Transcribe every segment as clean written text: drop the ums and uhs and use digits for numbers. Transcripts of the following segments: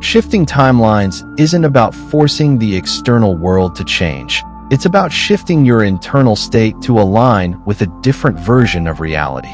Shifting timelines isn't about forcing the external world to change. It's about shifting your internal state to align with a different version of reality.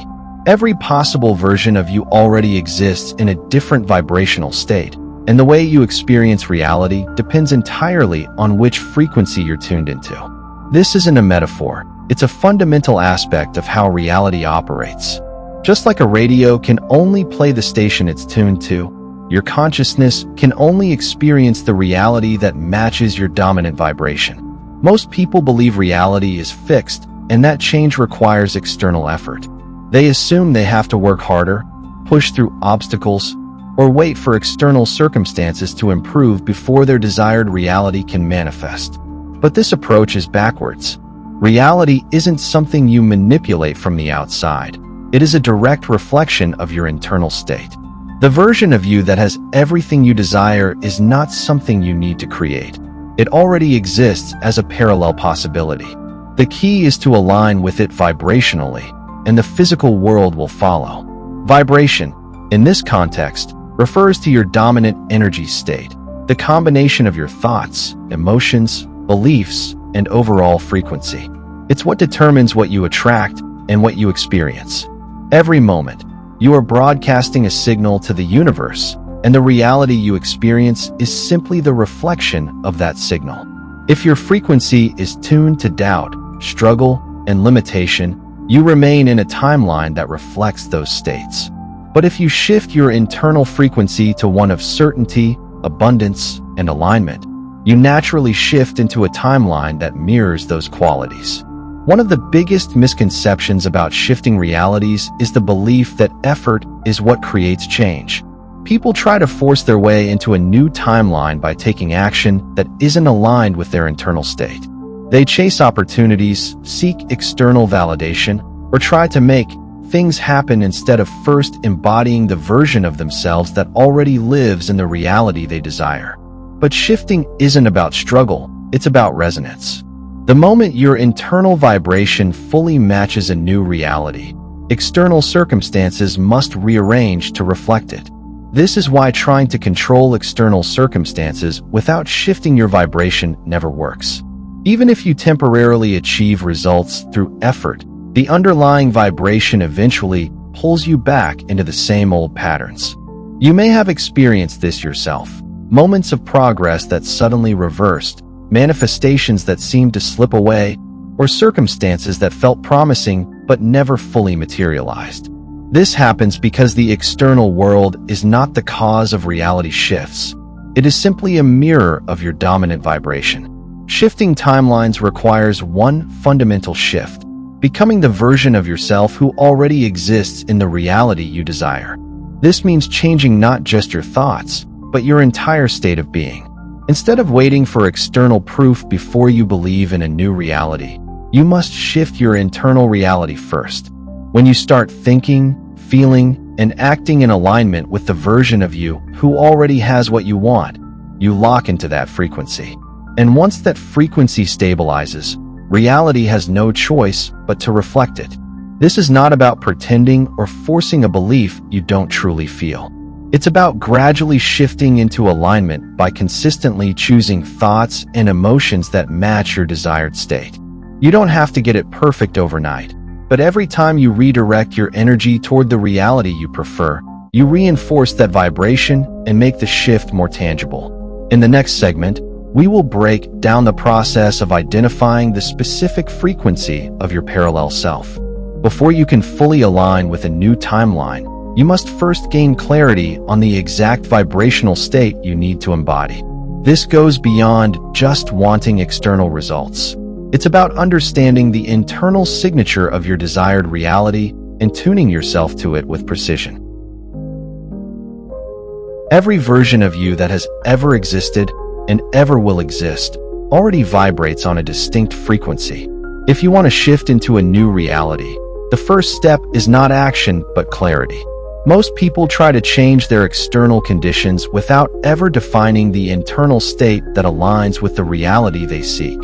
Every possible version of you already exists in a different vibrational state, and the way you experience reality depends entirely on which frequency you're tuned into. This isn't a metaphor. It's a fundamental aspect of how reality operates. Just like a radio can only play the station it's tuned to, your consciousness can only experience the reality that matches your dominant vibration. Most people believe reality is fixed, and that change requires external effort. They assume they have to work harder, push through obstacles, or wait for external circumstances to improve before their desired reality can manifest. But this approach is backwards. Reality isn't something you manipulate from the outside. It is a direct reflection of your internal state. The version of you that has everything you desire is not something you need to create. It already exists as a parallel possibility. The key is to align with it vibrationally, and the physical world will follow. Vibration, in this context, refers to your dominant energy state, the combination of your thoughts, emotions, beliefs, and overall frequency. It's what determines what you attract and what you experience. Every moment, you are broadcasting a signal to the universe, and the reality you experience is simply the reflection of that signal. If your frequency is tuned to doubt, struggle, and limitation, you remain in a timeline that reflects those states. But if you shift your internal frequency to one of certainty, abundance, and alignment, you naturally shift into a timeline that mirrors those qualities. One of the biggest misconceptions about shifting realities is the belief that effort is what creates change. People try to force their way into a new timeline by taking action that isn't aligned with their internal state. They chase opportunities, seek external validation, or try to make things happen instead of first embodying the version of themselves that already lives in the reality they desire. But shifting isn't about struggle, it's about resonance. The moment your internal vibration fully matches a new reality, external circumstances must rearrange to reflect it. This is why trying to control external circumstances without shifting your vibration never works. Even if you temporarily achieve results through effort, the underlying vibration eventually pulls you back into the same old patterns. You may have experienced this yourself. Moments of progress that suddenly reversed, manifestations that seemed to slip away, or circumstances that felt promising but never fully materialized. This happens because the external world is not the cause of reality shifts. It is simply a mirror of your dominant vibration. Shifting timelines requires one fundamental shift, becoming the version of yourself who already exists in the reality you desire. This means changing not just your thoughts, but your entire state of being. Instead of waiting for external proof before you believe in a new reality, you must shift your internal reality first. When you start thinking, feeling, and acting in alignment with the version of you who already has what you want, you lock into that frequency. And once that frequency stabilizes, reality has no choice but to reflect it. This is not about pretending or forcing a belief you don't truly feel. It's about gradually shifting into alignment by consistently choosing thoughts and emotions that match your desired state. You don't have to get it perfect overnight, but every time you redirect your energy toward the reality you prefer, you reinforce that vibration and make the shift more tangible. In the next segment, we will break down the process of identifying the specific frequency of your parallel self. Before you can fully align with a new timeline, you must first gain clarity on the exact vibrational state you need to embody. This goes beyond just wanting external results. It's about understanding the internal signature of your desired reality and tuning yourself to it with precision. Every version of you that has ever existed and ever will exist already vibrates on a distinct frequency. If you want to shift into a new reality, the first step is not action but clarity. Most people try to change their external conditions without ever defining the internal state that aligns with the reality they seek.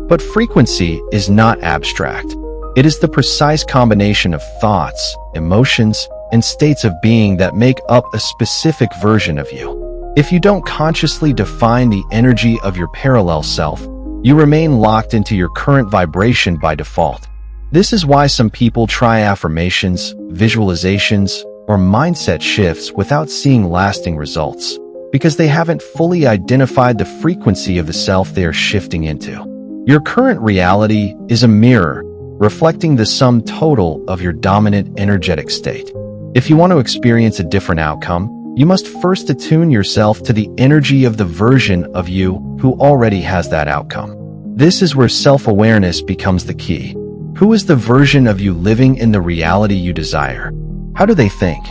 But frequency is not abstract. It is the precise combination of thoughts, emotions, and states of being that make up a specific version of you. If you don't consciously define the energy of your parallel self, you remain locked into your current vibration by default. This is why some people try affirmations, visualizations, or mindset shifts without seeing lasting results, because they haven't fully identified the frequency of the self they are shifting into. Your current reality is a mirror, reflecting the sum total of your dominant energetic state. If you want to experience a different outcome, you must first attune yourself to the energy of the version of you who already has that outcome. This is where self-awareness becomes the key. Who is the version of you living in the reality you desire? How do they think?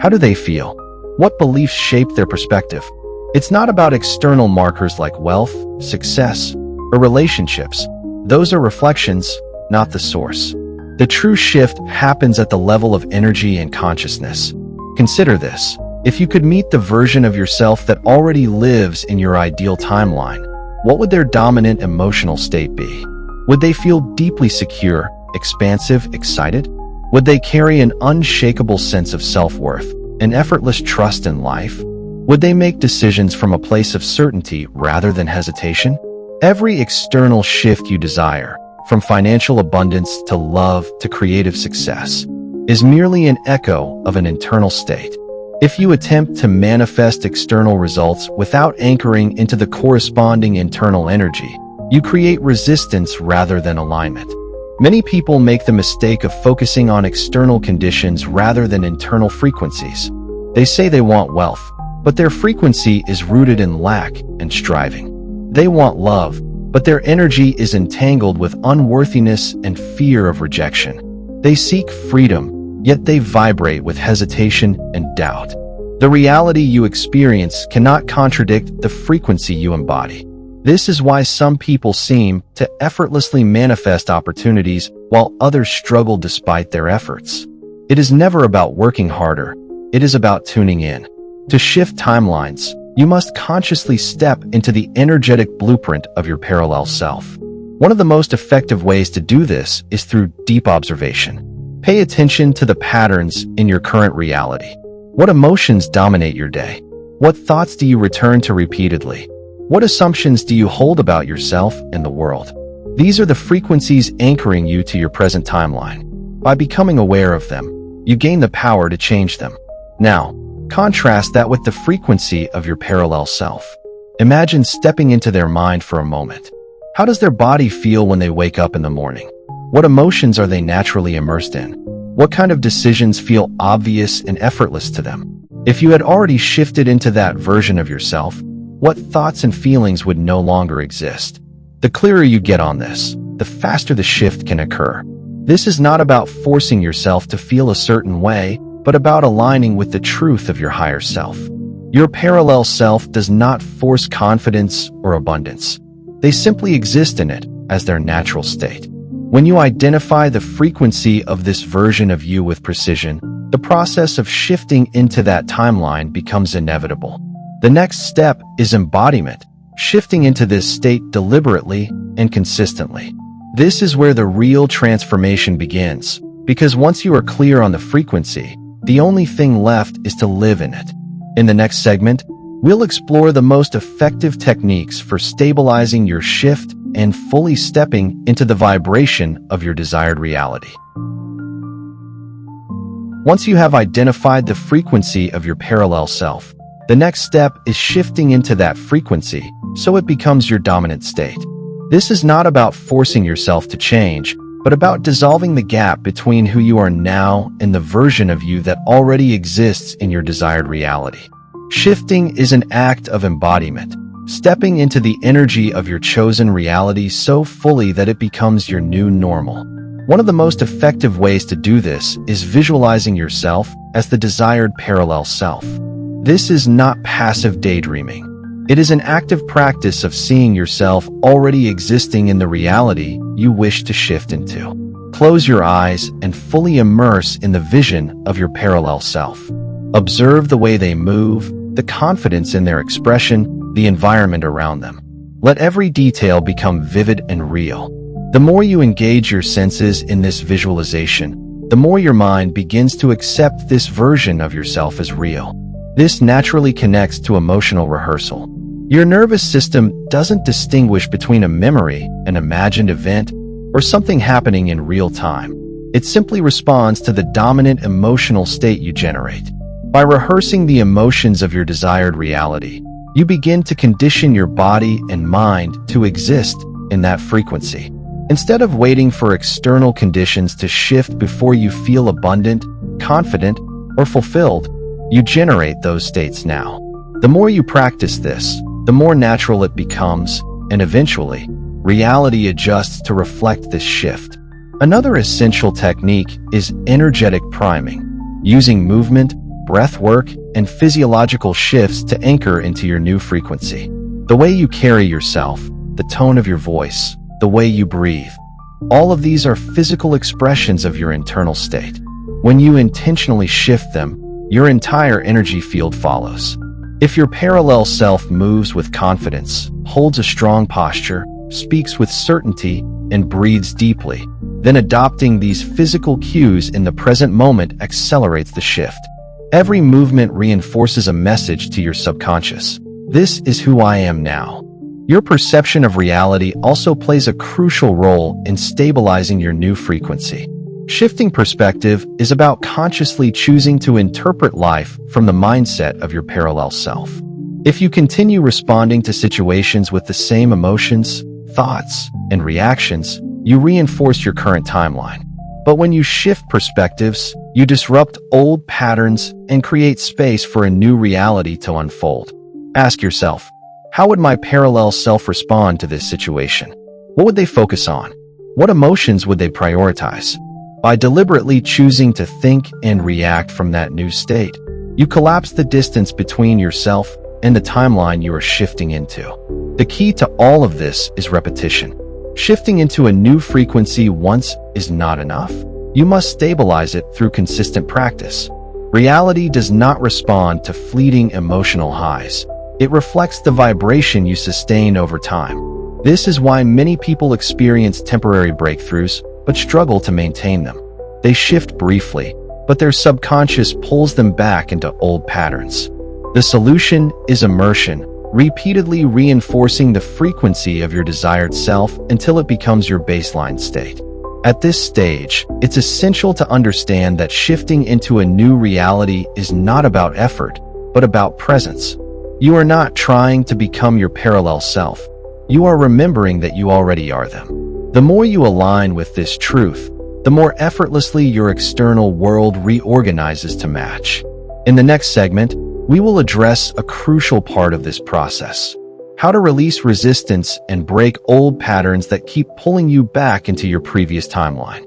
How do they feel? What beliefs shape their perspective? It's not about external markers like wealth, success, or relationships. Those are reflections, not the source. The true shift happens at the level of energy and consciousness. Consider this. If you could meet the version of yourself that already lives in your ideal timeline, what would their dominant emotional state be? Would they feel deeply secure, expansive, excited? Would they carry an unshakable sense of self-worth, an effortless trust in life? Would they make decisions from a place of certainty rather than hesitation? Every external shift you desire, from financial abundance to love to creative success, is merely an echo of an internal state. If you attempt to manifest external results without anchoring into the corresponding internal energy, you create resistance rather than alignment. Many people make the mistake of focusing on external conditions rather than internal frequencies. They say they want wealth, but their frequency is rooted in lack and striving. They want love, but their energy is entangled with unworthiness and fear of rejection. They seek freedom, yet they vibrate with hesitation and doubt. The reality you experience cannot contradict the frequency you embody. This is why some people seem to effortlessly manifest opportunities while others struggle despite their efforts. It is never about working harder. It is about tuning in. To shift timelines, you must consciously step into the energetic blueprint of your parallel self. One of the most effective ways to do this is through deep observation. Pay attention to the patterns in your current reality. What emotions dominate your day? What thoughts do you return to repeatedly? What assumptions do you hold about yourself and the world? These are the frequencies anchoring you to your present timeline. By becoming aware of them, you gain the power to change them. Now, contrast that with the frequency of your parallel self. Imagine stepping into their mind for a moment. How does their body feel when they wake up in the morning? What emotions are they naturally immersed in? What kind of decisions feel obvious and effortless to them? If you had already shifted into that version of yourself, what thoughts and feelings would no longer exist? The clearer you get on this, the faster the shift can occur. This is not about forcing yourself to feel a certain way, but about aligning with the truth of your higher self. Your parallel self does not force confidence or abundance. They simply exist in it as their natural state. When you identify the frequency of this version of you with precision, the process of shifting into that timeline becomes inevitable. The next step is embodiment, shifting into this state deliberately and consistently. This is where the real transformation begins, because once you are clear on the frequency, the only thing left is to live in it. In the next segment, we'll explore the most effective techniques for stabilizing your shift and fully stepping into the vibration of your desired reality. Once you have identified the frequency of your parallel self, the next step is shifting into that frequency so it becomes your dominant state. This is not about forcing yourself to change, but about dissolving the gap between who you are now and the version of you that already exists in your desired reality. Shifting is an act of embodiment, stepping into the energy of your chosen reality so fully that it becomes your new normal. One of the most effective ways to do this is visualizing yourself as the desired parallel self. This is not passive daydreaming. It is an active practice of seeing yourself already existing in the reality you wish to shift into. Close your eyes and fully immerse in the vision of your parallel self. Observe the way they move, the confidence in their expression, the environment around them. Let every detail become vivid and real. The more you engage your senses in this visualization, the more your mind begins to accept this version of yourself as real. This naturally connects to emotional rehearsal. Your nervous system doesn't distinguish between a memory, an imagined event, or something happening in real time. It simply responds to the dominant emotional state you generate. By rehearsing the emotions of your desired reality, you begin to condition your body and mind to exist in that frequency. Instead of waiting for external conditions to shift before you feel abundant, confident, or fulfilled, you generate those states now. The more you practice this, the more natural it becomes, and eventually, reality adjusts to reflect this shift. Another essential technique is energetic priming, using movement, breath work, and physiological shifts to anchor into your new frequency. The way you carry yourself, the tone of your voice, the way you breathe, all of these are physical expressions of your internal state. When you intentionally shift them, your entire energy field follows. If your parallel self moves with confidence, holds a strong posture, speaks with certainty, and breathes deeply, then adopting these physical cues in the present moment accelerates the shift. Every movement reinforces a message to your subconscious. This is who I am now. Your perception of reality also plays a crucial role in stabilizing your new frequency. Shifting perspective is about consciously choosing to interpret life from the mindset of your parallel self. If you continue responding to situations with the same emotions, thoughts, and reactions, you reinforce your current timeline. But when you shift perspectives, you disrupt old patterns and create space for a new reality to unfold. Ask yourself, how would my parallel self respond to this situation? What would they focus on? What emotions would they prioritize? By deliberately choosing to think and react from that new state, you collapse the distance between yourself and the timeline you are shifting into. The key to all of this is repetition. Shifting into a new frequency once is not enough. You must stabilize it through consistent practice. Reality does not respond to fleeting emotional highs. It reflects the vibration you sustain over time. This is why many people experience temporary breakthroughs, but struggle to maintain them. They shift briefly, but their subconscious pulls them back into old patterns. The solution is immersion, repeatedly reinforcing the frequency of your desired self until it becomes your baseline state. At this stage, it's essential to understand that shifting into a new reality is not about effort, but about presence. You are not trying to become your parallel self. You are remembering that you already are them. The more you align with this truth, the more effortlessly your external world reorganizes to match. In the next segment, we will address a crucial part of this process: how to release resistance and break old patterns that keep pulling you back into your previous timeline.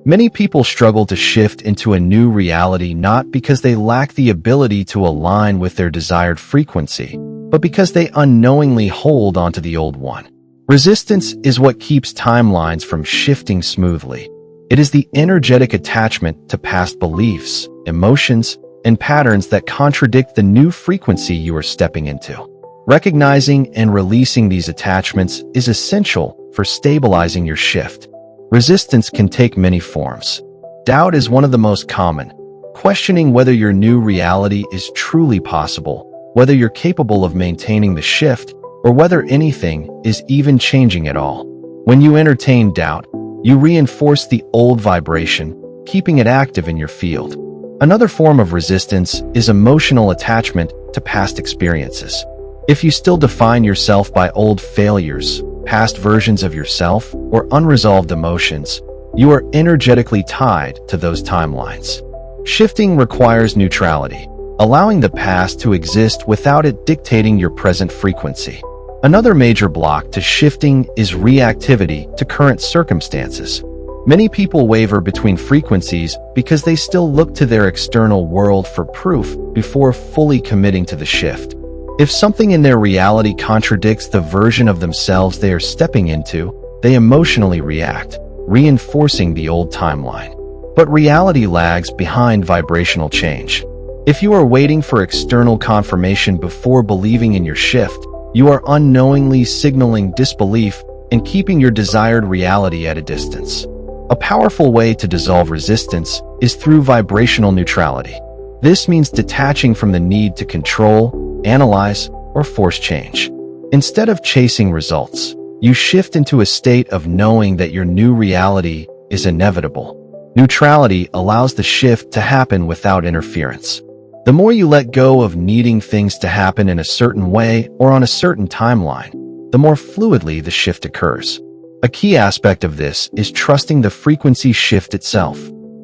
Many people struggle to shift into a new reality not because they lack the ability to align with their desired frequency, but because they unknowingly hold onto the old one. Resistance is what keeps timelines from shifting smoothly. It is the energetic attachment to past beliefs, emotions, and patterns that contradict the new frequency you are stepping into. Recognizing and releasing these attachments is essential for stabilizing your shift. Resistance can take many forms. Doubt is one of the most common, questioning whether your new reality is truly possible, whether you're capable of maintaining the shift, or whether anything is even changing at all. When you entertain doubt, you reinforce the old vibration, keeping it active in your field. Another form of resistance is emotional attachment to past experiences. If you still define yourself by old failures, past versions of yourself, or unresolved emotions, you are energetically tied to those timelines. Shifting requires neutrality, allowing the past to exist without it dictating your present frequency. Another major block to shifting is reactivity to current circumstances. Many people waver between frequencies because they still look to their external world for proof before fully committing to the shift. If something in their reality contradicts the version of themselves they are stepping into, they emotionally react, reinforcing the old timeline. But reality lags behind vibrational change. If you are waiting for external confirmation before believing in your shift, you are unknowingly signaling disbelief and keeping your desired reality at a distance. A powerful way to dissolve resistance is through vibrational neutrality. This means detaching from the need to control, analyze, or force change. Instead of chasing results, you shift into a state of knowing that your new reality is inevitable. Neutrality allows the shift to happen without interference. The more you let go of needing things to happen in a certain way or on a certain timeline, the more fluidly the shift occurs. A key aspect of this is trusting the frequency shift itself.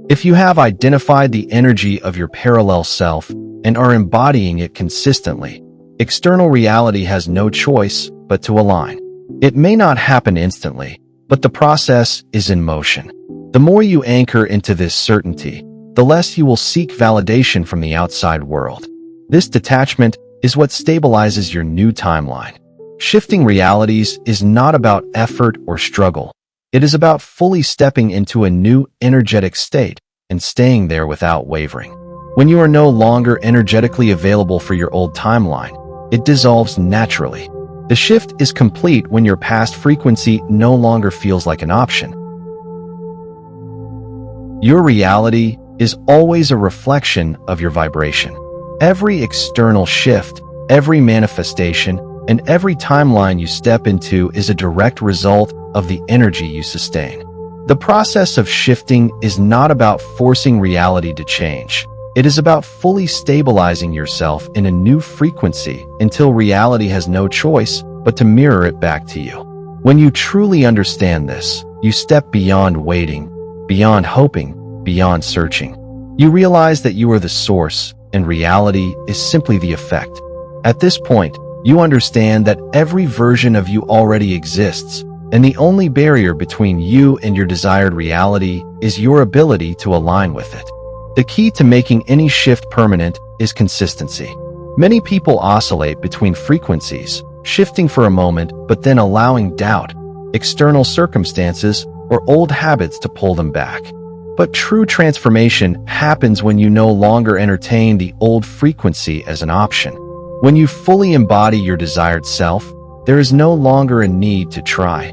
If you have identified the energy of your parallel self and are embodying it consistently, external reality has no choice but to align. It may not happen instantly, but the process is in motion. The more you anchor into this certainty, the less you will seek validation from the outside world. This detachment is what stabilizes your new timeline. Shifting realities is not about effort or struggle. It is about fully stepping into a new energetic state and staying there without wavering. When you are no longer energetically available for your old timeline, it dissolves naturally. The shift is complete when your past frequency no longer feels like an option. Your reality is always a reflection of your vibration. Every external shift, every manifestation, and every timeline you step into is a direct result of the energy you sustain. The process of shifting is not about forcing reality to change. It is about fully stabilizing yourself in a new frequency until reality has no choice but to mirror it back to you. When you truly understand this, you step beyond waiting, beyond hoping, beyond searching. You realize that you are the source, and reality is simply the effect. At this point, you understand that every version of you already exists, and the only barrier between you and your desired reality is your ability to align with it. The key to making any shift permanent is consistency. Many people oscillate between frequencies, shifting for a moment but then allowing doubt, external circumstances, or old habits to pull them back. But true transformation happens when you no longer entertain the old frequency as an option. When you fully embody your desired self, there is no longer a need to try.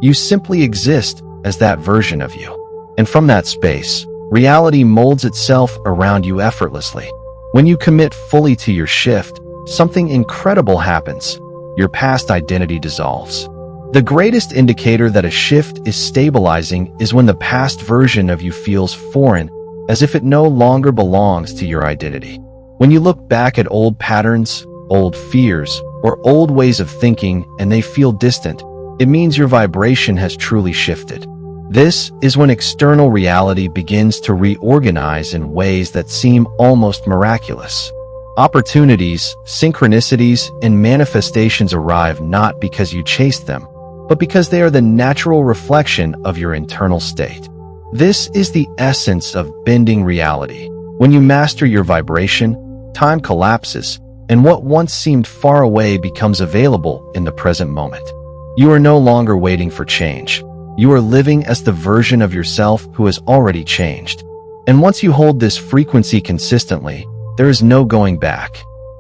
You simply exist as that version of you. And from that space, reality molds itself around you effortlessly. When you commit fully to your shift, something incredible happens. Your past identity dissolves. The greatest indicator that a shift is stabilizing is when the past version of you feels foreign, as if it no longer belongs to your identity. When you look back at old patterns, old fears, or old ways of thinking and they feel distant, it means your vibration has truly shifted. This is when external reality begins to reorganize in ways that seem almost miraculous. Opportunities, synchronicities, and manifestations arrive not because you chased them, but because they are the natural reflection of your internal state. This is the essence of bending reality. When you master your vibration, time collapses, and what once seemed far away becomes available in the present moment. You are no longer waiting for change. You are living as the version of yourself who has already changed. And once you hold this frequency consistently, there is no going back.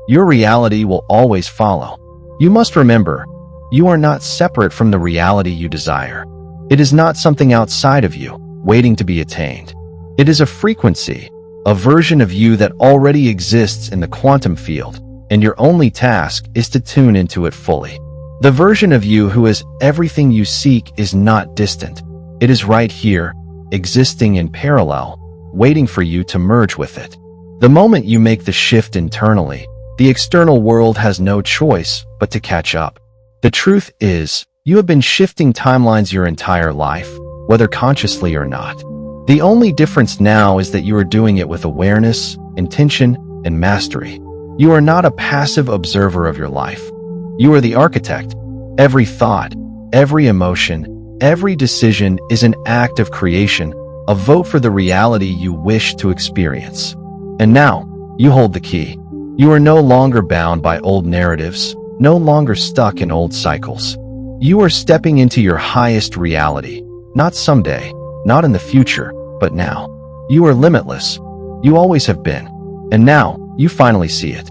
Your reality will always follow. You must remember, you are not separate from the reality you desire. It is not something outside of you, waiting to be attained. It is a frequency, a version of you that already exists in the quantum field, and your only task is to tune into it fully. The version of you who is everything you seek is not distant. It is right here, existing in parallel, waiting for you to merge with it. The moment you make the shift internally, the external world has no choice but to catch up. The truth is, you have been shifting timelines your entire life, whether consciously or not. The only difference now is that you are doing it with awareness, intention, and mastery. You are not a passive observer of your life. You are the architect. Every thought, every emotion, every decision is an act of creation, a vote for the reality you wish to experience. And now, you hold the key. You are no longer bound by old narratives, no longer stuck in old cycles. You are stepping into your highest reality, not someday, not in the future, but now. You are limitless. You always have been. And now, you finally see it.